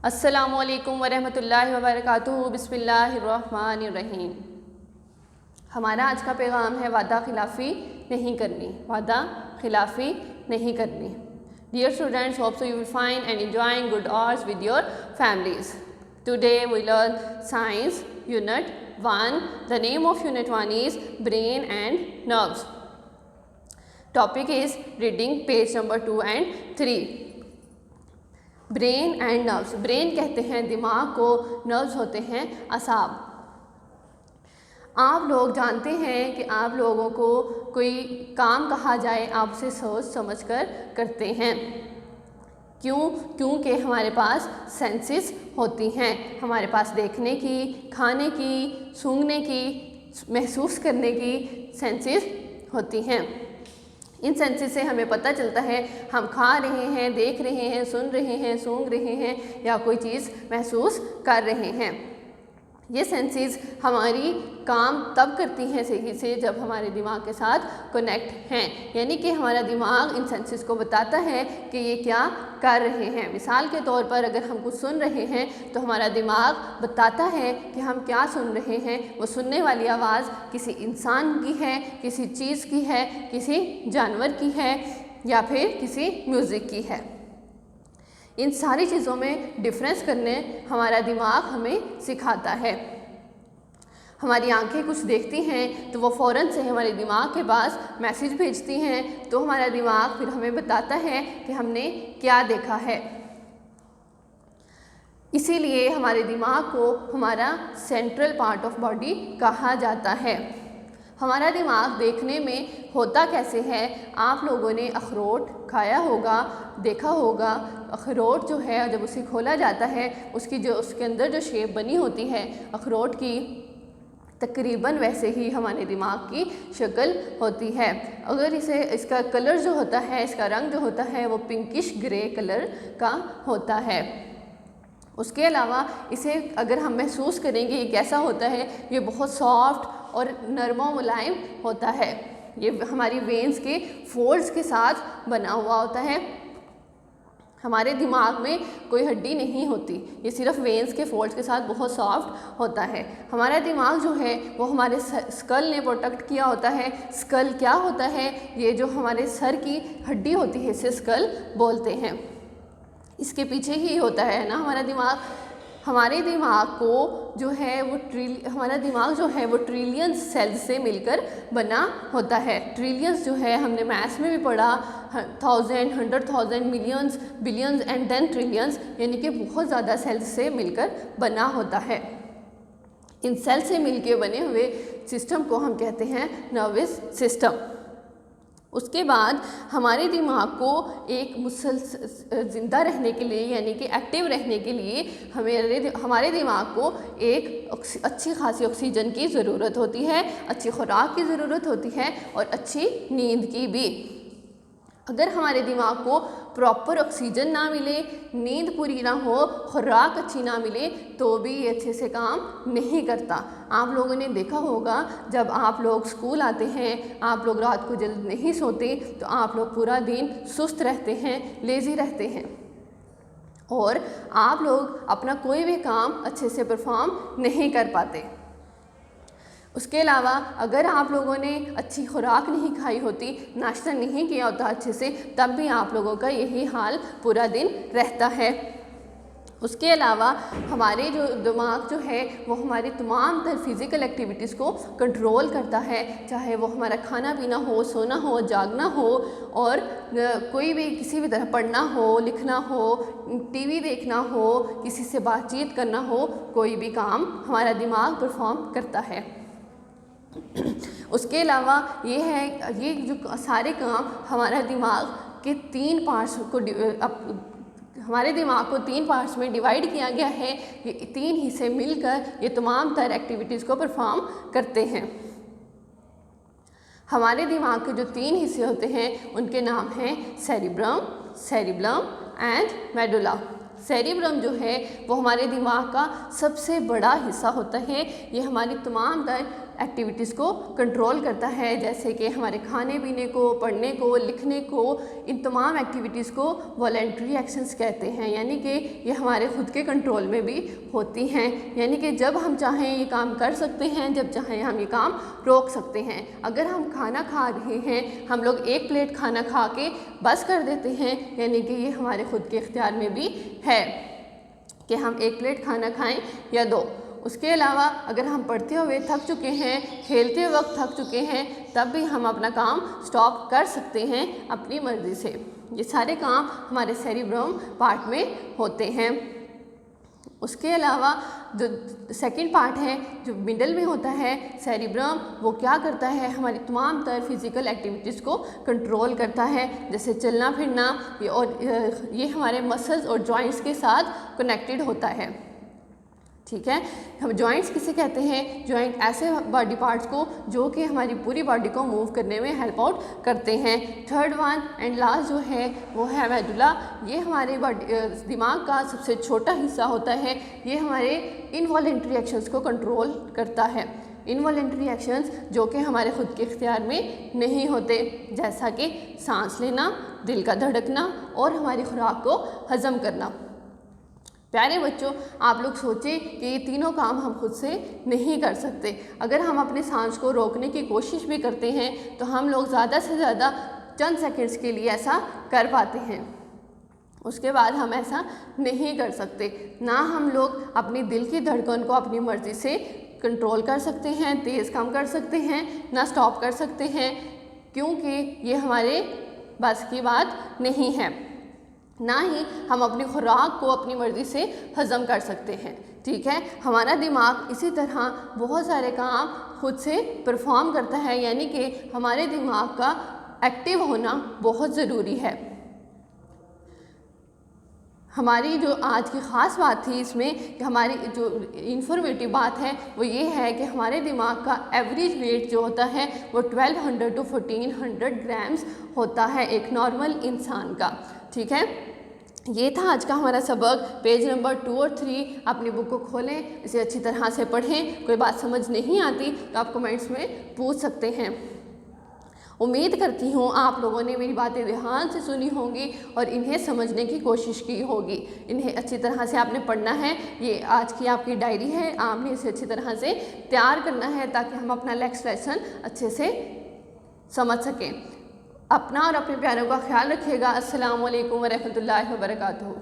अस्सलामुअलैकुम वरहमतुल्लाहि वबरकातुहू। बिस्मिल्लाहिर्रहमानिर्रहीम। हमारा आज का पैगाम है वादा खिलाफ़ी नहीं करनी। वादा खिलाफ़ी नहीं करनी। Dear students, hope so you will find and enjoying good hours with your families. Today we learn Science Unit 1. The name of Unit 1 is Brain and Nerves. Topic is reading page number 2 and 3. Brain and nerves. Brain कहते हैं दिमाग को, nerves होते हैं असाब। आप लोग जानते हैं कि आप लोगों को कोई काम कहा जाए आप उसे सोच समझ कर करते हैं। क्योंकि हमारे पास सेंसेस होती हैं। हमारे पास देखने की, खाने की, सूंघने की, महसूस करने की सेंसेस होती हैं। इन सेंसेस से हमें पता चलता है हम खा रहे हैं, देख रहे हैं, सुन रहे हैं, सूंघ रहे हैं या कोई चीज़ महसूस कर रहे हैं। ये सेंसेस हमारी काम तब करती हैं सही से जब हमारे दिमाग के साथ कनेक्ट हैं, यानी कि हमारा दिमाग इन सेंसेस को बताता है कि ये क्या कर रहे हैं। मिसाल के तौर पर अगर हम कुछ सुन रहे हैं तो हमारा दिमाग बताता है कि हम क्या सुन रहे हैं। वो सुनने वाली आवाज़ किसी इंसान की है, किसी चीज़ की है, किसी जानवर की है या फिर किसी म्यूज़िक की है। इन सारी चीज़ों में डिफरेंस करने हमारा दिमाग हमें सिखाता है। हमारी आंखें कुछ देखती हैं तो वो फ़ौरन से हमारे दिमाग के पास मैसेज भेजती हैं, तो हमारा दिमाग फिर हमें बताता है कि हमने क्या देखा है। इसीलिए हमारे दिमाग को हमारा सेंट्रल पार्ट ऑफ बॉडी कहा जाता है। हमारा दिमाग देखने में होता कैसे है, आप लोगों ने अखरोट खाया होगा, देखा होगा। अखरोट जो है जब उसे खोला जाता है उसके अंदर जो शेप बनी होती है अखरोट की, तकरीबन वैसे ही हमारे दिमाग की शक्ल होती है। अगर इसका कलर जो होता है, इसका रंग जो होता है वो पिंकिश ग्रे कलर का होता है। उसके अलावा इसे अगर हम महसूस करेंगे ये कैसा होता है, ये बहुत सॉफ्ट और नरम मुलायम होता है। ये हमारी वेन्स के फोल्ड्स के साथ बना हुआ होता है। हमारे दिमाग में कोई हड्डी नहीं होती, ये सिर्फ वेन्स के फोल्ड्स के साथ बहुत सॉफ्ट होता है। हमारा दिमाग जो है वो हमारे स्कल ने प्रोटेक्ट किया होता है। स्कल क्या होता है? ये जो हमारे सर की हड्डी होती है इसे स्कल बोलते हैं। इसके पीछे ही होता है ना हमारा दिमाग। हमारे दिमाग को जो है वो हमारा दिमाग जो है वो ट्रिलियंस सेल्स से मिलकर बना होता है। ट्रिलियंस जो है हमने मैथ्स में भी पढ़ा, 1000, 100,000, millions, billions and then trillions, यानी कि बहुत ज़्यादा सेल्स से मिलकर बना होता है। इन सेल से मिलकर बने हुए सिस्टम को हम कहते हैं नर्वस सिस्टम। उसके बाद हमारे दिमाग को एक ज़िंदा रहने के लिए यानी कि एक्टिव रहने के लिए हमारे दिमाग को एक अच्छी खासी ऑक्सीजन की ज़रूरत होती है, अच्छी खुराक की ज़रूरत होती है और अच्छी नींद की भी। अगर हमारे दिमाग को प्रॉपर ऑक्सीजन ना मिले, नींद पूरी ना हो, खुराक अच्छी ना मिले तो भी ये अच्छे से काम नहीं करता। आप लोगों ने देखा होगा जब आप लोग स्कूल आते हैं, आप लोग रात को जल्द नहीं सोते तो आप लोग पूरा दिन सुस्त रहते हैं, लेज़ी रहते हैं और आप लोग अपना कोई भी काम अच्छे से परफॉर्म नहीं कर पाते। उसके अलावा अगर आप लोगों ने अच्छी खुराक नहीं खाई होती, नाश्ता नहीं किया होता अच्छे से, तब भी आप लोगों का यही हाल पूरा दिन रहता है। उसके अलावा हमारे जो दिमाग जो है वो हमारी तमाम तर फिज़िकल एक्टिविटीज़ को कंट्रोल करता है, चाहे वो हमारा खाना पीना हो, सोना हो, जागना हो और कोई भी किसी भी तरह पढ़ना हो, लिखना हो, टीवी देखना हो, किसी से बातचीत करना हो, कोई भी काम हमारा दिमाग परफॉर्म करता है। उसके अलावा ये जो सारे काम हमारा दिमाग के हमारे दिमाग को 3 पार्ट्स में डिवाइड किया गया है। ये 3 हिस्से मिलकर ये तमाम तरह एक्टिविटीज़ को परफॉर्म करते हैं। हमारे दिमाग के जो 3 हिस्से होते हैं उनके नाम हैं सेरिब्रम एंड मेडुला। सेरिब्रम जो है वो हमारे दिमाग का सबसे बड़ा हिस्सा होता है। ये हमारी तमाम तर एक्टिविटीज़ को कंट्रोल करता है, जैसे कि हमारे खाने पीने को, पढ़ने को, लिखने को। इन तमाम एक्टिविटीज़ को वॉलेंट्री एक्शंस कहते हैं, यानी कि ये हमारे खुद के कंट्रोल में भी होती हैं। यानी कि जब हम चाहें ये काम कर सकते हैं, जब चाहें हम ये काम रोक सकते हैं। अगर हम खाना खा रहे हैं, हम लोग एक प्लेट खाना खा के बस कर देते हैं, यानी कि ये हमारे खुद के इख्तियार में भी है कि हम एक प्लेट खाना खाएं या 2। उसके अलावा अगर हम पढ़ते हुए थक चुके हैं, खेलते वक्त थक चुके हैं, तब भी हम अपना काम स्टॉप कर सकते हैं अपनी मर्ज़ी से। ये सारे काम हमारे सेरिब्रम पार्ट में होते हैं। उसके अलावा जो सेकंड पार्ट है, जो मिडल में होता है सेरिब्रम, वो क्या करता है, हमारी तमाम तर फिज़िकल एक्टिविटीज़ को कंट्रोल करता है, जैसे चलना फिरना। और ये हमारे मसल्स और जॉइंट्स के साथ कनेक्टेड होता है। ठीक है, हम जॉइंट्स किसे कहते हैं? जॉइंट ऐसे बॉडी पार्ट्स को जो कि हमारी पूरी बॉडी को मूव करने में हेल्प आउट करते हैं। थर्ड वन एंड लास्ट जो है वो है मेडुला। ये हमारे दिमाग का सबसे छोटा हिस्सा होता है। ये हमारे इनवॉलेंट्री एक्शंस को कंट्रोल करता है। इनवॉलेंट्री एक्शंस जो कि हमारे खुद के इख्तियार में नहीं होते, जैसा कि सांस लेना, दिल का धड़कना और हमारी खुराक को हज़म करना। प्यारे बच्चों, आप लोग सोचें कि ये तीनों काम हम खुद से नहीं कर सकते। अगर हम अपने सांस को रोकने की कोशिश भी करते हैं तो हम लोग ज़्यादा से ज़्यादा चंद सेकंड्स के लिए ऐसा कर पाते हैं, उसके बाद हम ऐसा नहीं कर सकते। ना हम लोग अपनी दिल की धड़कन को अपनी मर्ज़ी से कंट्रोल कर सकते हैं, तेज़ कम कर सकते हैं, ना स्टॉप कर सकते हैं, क्योंकि ये हमारे बस की बात नहीं है। ना ही हम अपनी खुराक को अपनी मर्ज़ी से हज़म कर सकते हैं। ठीक है, हमारा दिमाग इसी तरह बहुत सारे काम खुद से परफॉर्म करता है, यानी कि हमारे दिमाग का एक्टिव होना बहुत ज़रूरी है। हमारी जो आज की ख़ास बात थी इसमें, कि हमारी जो इन्फॉर्मेटिव बात है वो ये है कि हमारे दिमाग का एवरेज वेट जो होता है वो 1200 to 1400 ग्राम्स होता है एक नॉर्मल इंसान का। ठीक है, ये था आज का हमारा सबक। पेज नंबर 2 और 3 अपनी बुक को खोलें, इसे अच्छी तरह से पढ़ें। कोई बात समझ नहीं आती तो आप कमेंट्स में पूछ सकते हैं। उम्मीद करती हूँ आप लोगों ने मेरी बातें ध्यान से सुनी होंगी और इन्हें समझने की कोशिश की होगी। इन्हें अच्छी तरह से आपने पढ़ना है। ये आज की आपकी डायरी है, आपने इसे अच्छी तरह से तैयार करना है ताकि हम अपना नेक्स्ट लेसन अच्छे से समझ सकें। अपना और अपने प्यारों का ख्याल रखिएगा। अस्सलामु अलैकुम वरहमतुल्लाहि वबरकातुहू।